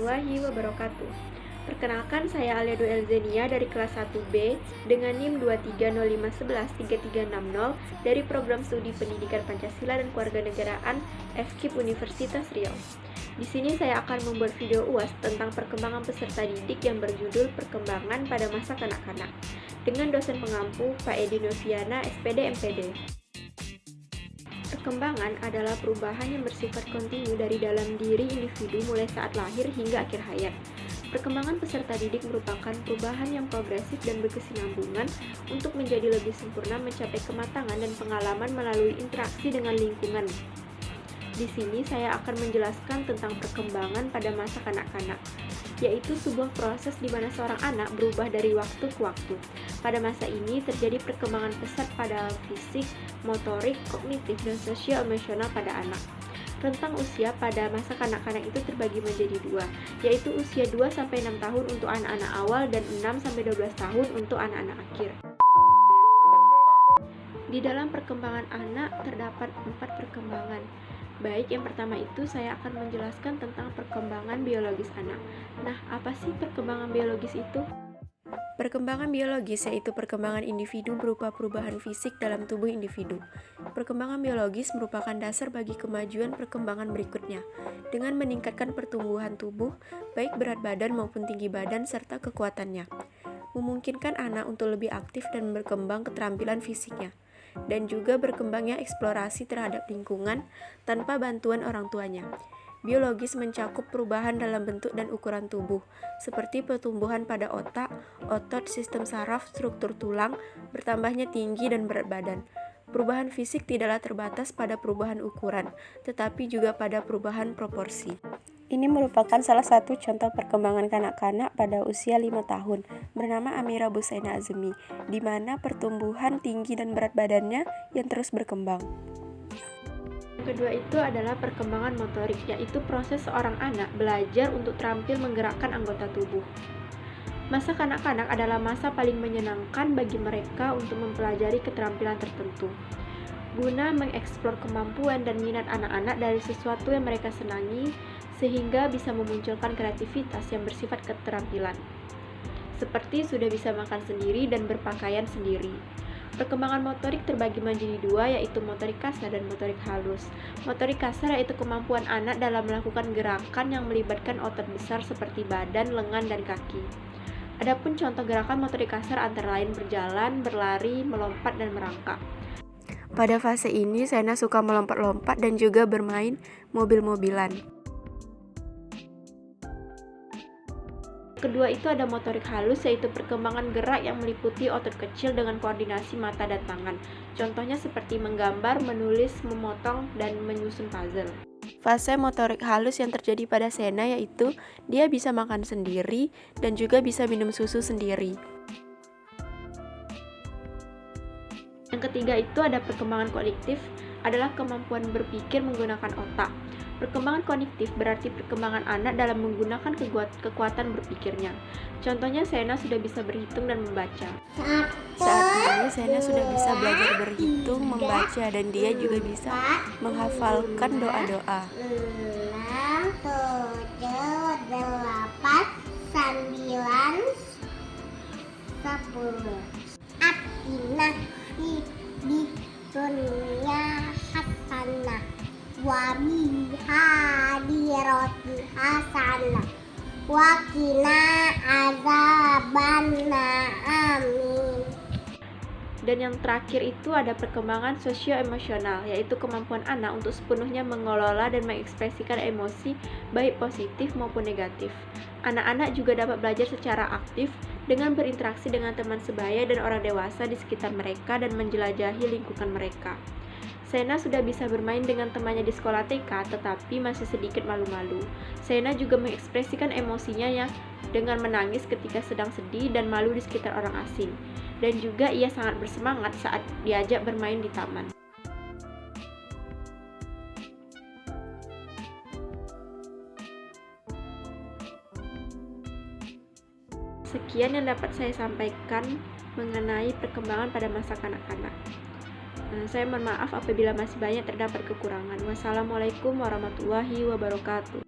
warahmatullahi wabarakatuh. Perkenalkan, saya Alia Elzenia dari kelas 1B dengan NIM 230511360 dari Program Studi Pendidikan Pancasila dan Kewarganegaraan FKIP Universitas Riau. Di sini saya akan membuat video UAS tentang perkembangan peserta didik yang berjudul Perkembangan pada Masa Kanak-kanak dengan dosen pengampu Pak Edi Noviana, SPD MPD. Perkembangan adalah perubahan yang bersifat kontinu dari dalam diri individu mulai saat lahir hingga akhir hayat. Perkembangan peserta didik merupakan perubahan yang progresif dan berkesinambungan untuk menjadi lebih sempurna mencapai kematangan dan pengalaman melalui interaksi dengan lingkungan. Di sini saya akan menjelaskan tentang perkembangan pada masa kanak-kanak, yaitu sebuah proses di mana seorang anak berubah dari waktu ke waktu. Pada masa ini terjadi perkembangan pesat pada fisik, motorik, kognitif, dan sosio-emosional pada anak. Rentang usia pada masa kanak-kanak itu terbagi menjadi dua, yaitu usia 2-6 tahun untuk anak-anak awal dan 6-12 tahun untuk anak-anak akhir. Di dalam perkembangan anak terdapat 4 perkembangan. Baik, yang pertama itu saya akan menjelaskan tentang perkembangan biologis anak. Nah, apa sih perkembangan biologis itu? Perkembangan biologis yaitu perkembangan individu berupa perubahan fisik dalam tubuh individu. Perkembangan biologis merupakan dasar bagi kemajuan perkembangan berikutnya, dengan meningkatkan pertumbuhan tubuh, baik berat badan maupun tinggi badan serta kekuatannya. Memungkinkan anak untuk lebih aktif dan berkembang keterampilan fisiknya, dan juga berkembangnya eksplorasi terhadap lingkungan tanpa bantuan orang tuanya. Biologis mencakup perubahan dalam bentuk dan ukuran tubuh, seperti pertumbuhan pada otak, otot, sistem saraf, struktur tulang, bertambahnya tinggi dan berat badan. Perubahan fisik tidaklah terbatas pada perubahan ukuran, tetapi juga pada perubahan proporsi. Ini merupakan salah satu contoh perkembangan kanak-kanak pada usia 5 tahun, bernama Amira Busaina Azmi, di mana pertumbuhan tinggi dan berat badannya yang terus berkembang. Yang kedua itu adalah perkembangan motorik, yaitu proses seorang anak belajar untuk terampil menggerakkan anggota tubuh. Masa kanak-kanak adalah masa paling menyenangkan bagi mereka untuk mempelajari keterampilan tertentu, guna mengeksplor kemampuan dan minat anak-anak dari sesuatu yang mereka senangi, sehingga bisa memunculkan kreativitas yang bersifat keterampilan, seperti sudah bisa makan sendiri dan berpakaian sendiri. Perkembangan motorik terbagi menjadi dua, yaitu motorik kasar dan motorik halus. Motorik kasar yaitu kemampuan anak dalam melakukan gerakan yang melibatkan otot besar seperti badan, lengan, dan kaki. Adapun contoh gerakan motorik kasar antara lain berjalan, berlari, melompat, dan merangkak. Pada fase ini, Sena suka melompat-lompat dan juga bermain mobil-mobilan. Kedua itu ada motorik halus, yaitu perkembangan gerak yang meliputi otot kecil dengan koordinasi mata dan tangan. Contohnya seperti menggambar, menulis, memotong, dan menyusun puzzle. Fase motorik halus yang terjadi pada Sena yaitu dia bisa makan sendiri dan juga bisa minum susu sendiri. Yang ketiga itu ada perkembangan kognitif, adalah kemampuan berpikir menggunakan otak. Perkembangan kognitif berarti perkembangan anak dalam menggunakan kekuatan berpikirnya. Contohnya, Sena sudah bisa berhitung dan membaca. Saat ini Sena sudah bisa belajar berhitung, membaca, dan dia juga bisa menghafalkan doa-doa. 6, 7, 8, 9, 10. Atina di dunia hasanah wa biha diroti hasanah wa qina azabannar. Amin. Dan yang terakhir itu ada perkembangan sosio-emosional, yaitu kemampuan anak untuk sepenuhnya mengelola dan mengekspresikan emosi baik positif maupun negatif. Anak-anak juga dapat belajar secara aktif dengan berinteraksi dengan teman sebaya dan orang dewasa di sekitar mereka dan menjelajahi lingkungan mereka. Sena sudah bisa bermain dengan temannya di sekolah TK, tetapi masih sedikit malu-malu. Sena juga mengekspresikan emosinya ya dengan menangis ketika sedang sedih dan malu di sekitar orang asing. Dan juga ia sangat bersemangat saat diajak bermain di taman. Sekian yang dapat saya sampaikan mengenai perkembangan pada masa kanak-kanak. Saya mohon maaf apabila masih banyak terdapat kekurangan. Wassalamualaikum warahmatullahi wabarakatuh.